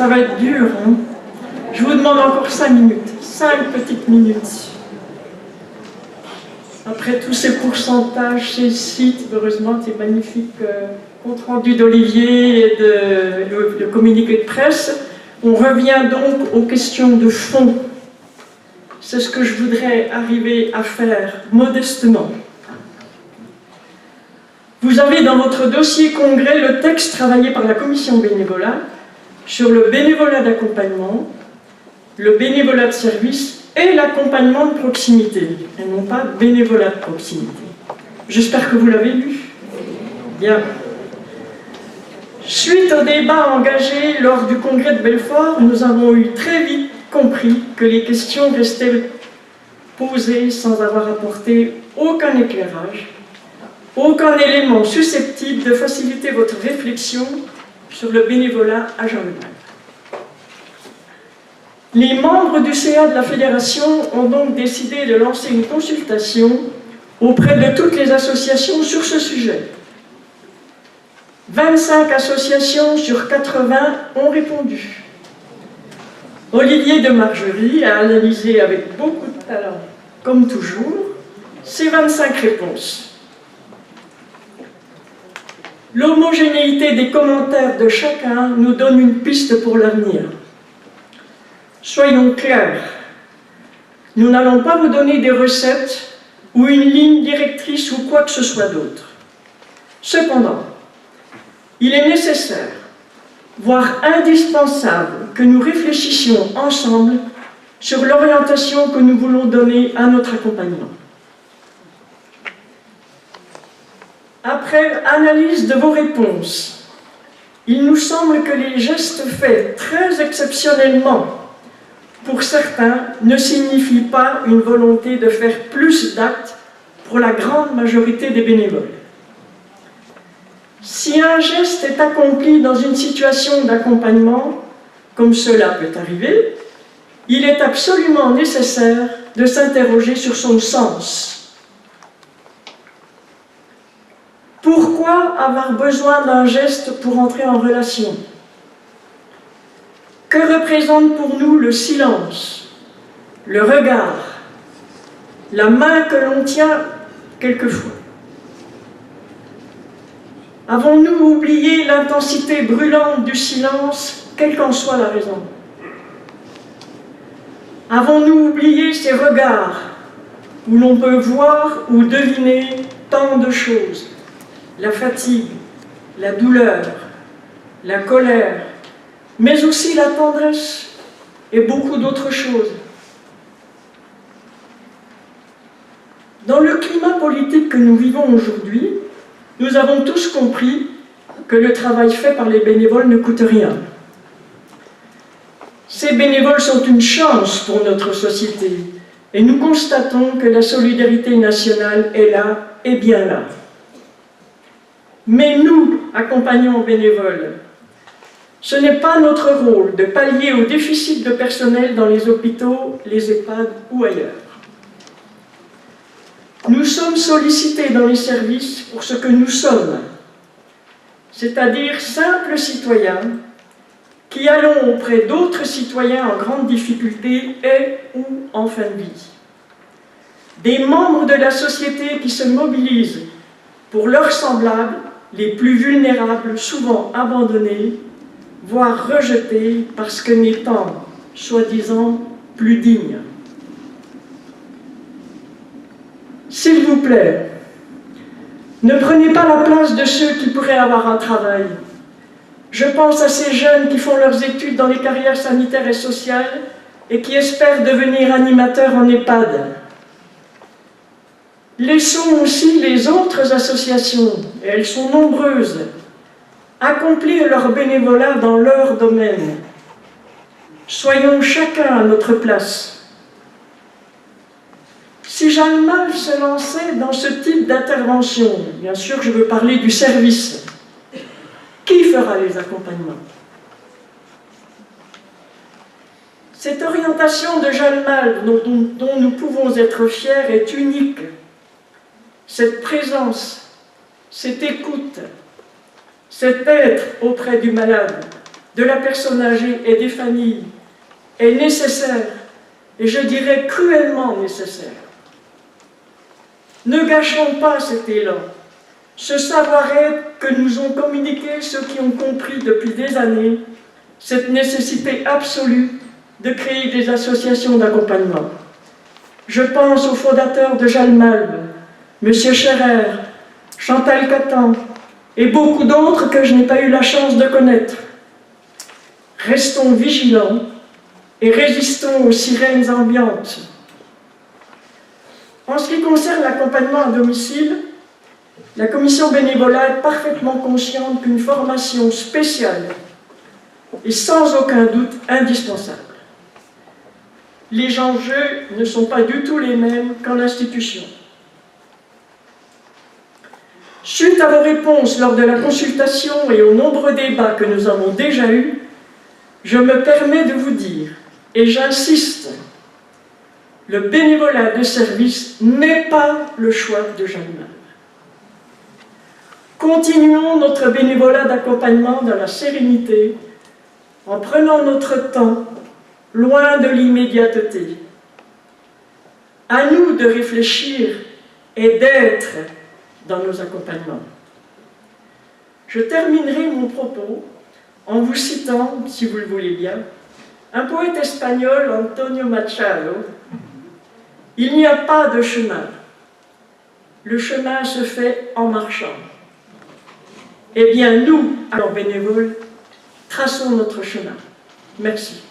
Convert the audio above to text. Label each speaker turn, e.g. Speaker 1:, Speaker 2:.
Speaker 1: Ça va être dur, hein? Je vous demande encore 5 minutes. 5 petites minutes. Après tous ces pourcentages, ces sites, heureusement, ces magnifiques comptes rendus d'Olivier et de communiqué de presse, on revient donc aux questions de fond. C'est ce que je voudrais arriver à faire modestement. Vous avez dans votre dossier congrès le texte travaillé par la commission bénévolat sur le bénévolat d'accompagnement, le bénévolat de service et l'accompagnement de proximité, et non pas bénévolat de proximité. J'espère que vous l'avez lu. Bien. Suite au débat engagé lors du congrès de Belfort, nous avons eu très vite compris que les questions restaient posées sans avoir apporté aucun éclairage, aucun élément susceptible de faciliter votre réflexion sur le bénévolat à Jean-le-Mal. Les membres du CA de la Fédération ont donc décidé de lancer une consultation auprès de toutes les associations sur ce sujet. 25 associations sur 80 ont répondu. Olivier de Margerie a analysé avec beaucoup de talent, comme toujours, ces 25 réponses. L'homogénéité des commentaires de chacun nous donne une piste pour l'avenir. Soyons clairs, nous n'allons pas vous donner des recettes ou une ligne directrice ou quoi que ce soit d'autre. Cependant, il est nécessaire, voire indispensable, que nous réfléchissions ensemble sur l'orientation que nous voulons donner à notre accompagnement. Après analyse de vos réponses, il nous semble que les gestes faits très exceptionnellement pour certains, ne signifie pas une volonté de faire plus d'actes pour la grande majorité des bénévoles. Si un geste est accompli dans une situation d'accompagnement, comme cela peut arriver, il est absolument nécessaire de s'interroger sur son sens. Pourquoi avoir besoin d'un geste pour entrer en relation ? Que représente pour nous le silence, le regard, la main que l'on tient quelquefois? Avons-nous oublié l'intensité brûlante du silence, quelle qu'en soit la raison? Avons-nous oublié ces regards où l'on peut voir ou deviner tant de choses? La fatigue, la douleur, la colère, mais aussi la tendresse et beaucoup d'autres choses. Dans le climat politique que nous vivons aujourd'hui, nous avons tous compris que le travail fait par les bénévoles ne coûte rien. Ces bénévoles sont une chance pour notre société et nous constatons que la solidarité nationale est là et bien là. Mais nous, accompagnants bénévoles, ce n'est pas notre rôle de pallier au déficit de personnel dans les hôpitaux, les EHPAD ou ailleurs. Nous sommes sollicités dans les services pour ce que nous sommes, c'est-à-dire simples citoyens qui allons auprès d'autres citoyens en grande difficulté et ou en fin de vie. Des membres de la société qui se mobilisent pour leurs semblables, les plus vulnérables, souvent abandonnés, voire rejetés parce que n'étant, soi-disant, plus dignes. S'il vous plaît, ne prenez pas la place de ceux qui pourraient avoir un travail. Je pense à ces jeunes qui font leurs études dans les carrières sanitaires et sociales et qui espèrent devenir animateurs en EHPAD. Laissons aussi les autres associations, et elles sont nombreuses, accomplir leur bénévolat dans leur domaine. Soyons chacun à notre place. Si Jeanne Mal se lançait dans ce type d'intervention, bien sûr je veux parler du service, qui fera les accompagnements? Cette orientation de Jeanne Mal dont nous pouvons être fiers est unique. Cette présence, cette écoute, cet être auprès du malade, de la personne âgée et des familles est nécessaire, et je dirais cruellement nécessaire. Ne gâchons pas cet élan, ce savoir-être que nous ont communiqué ceux qui ont compris depuis des années cette nécessité absolue de créer des associations d'accompagnement. Je pense aux fondateurs de Jalmalm, M. Scherer, Chantal Catan et beaucoup d'autres que je n'ai pas eu la chance de connaître. Restons vigilants et résistons aux sirènes ambiantes. En ce qui concerne l'accompagnement à domicile, la commission bénévolat est parfaitement consciente qu'une formation spéciale est sans aucun doute indispensable. Les enjeux ne sont pas du tout les mêmes qu'en institution. Suite à vos réponses lors de la consultation et aux nombreux débats que nous avons déjà eus, je me permets de vous dire, et j'insiste, le bénévolat de service n'est pas le choix de Jalmalm. Continuons notre bénévolat d'accompagnement dans la sérénité, en prenant notre temps, loin de l'immédiateté. À nous de réfléchir et d'être dans nos accompagnements. Je terminerai mon propos en vous citant, si vous le voulez bien, un poète espagnol, Antonio Machado. Il n'y a pas de chemin. Le chemin se fait en marchant. Eh bien, nous, alors bénévoles, traçons notre chemin. Merci.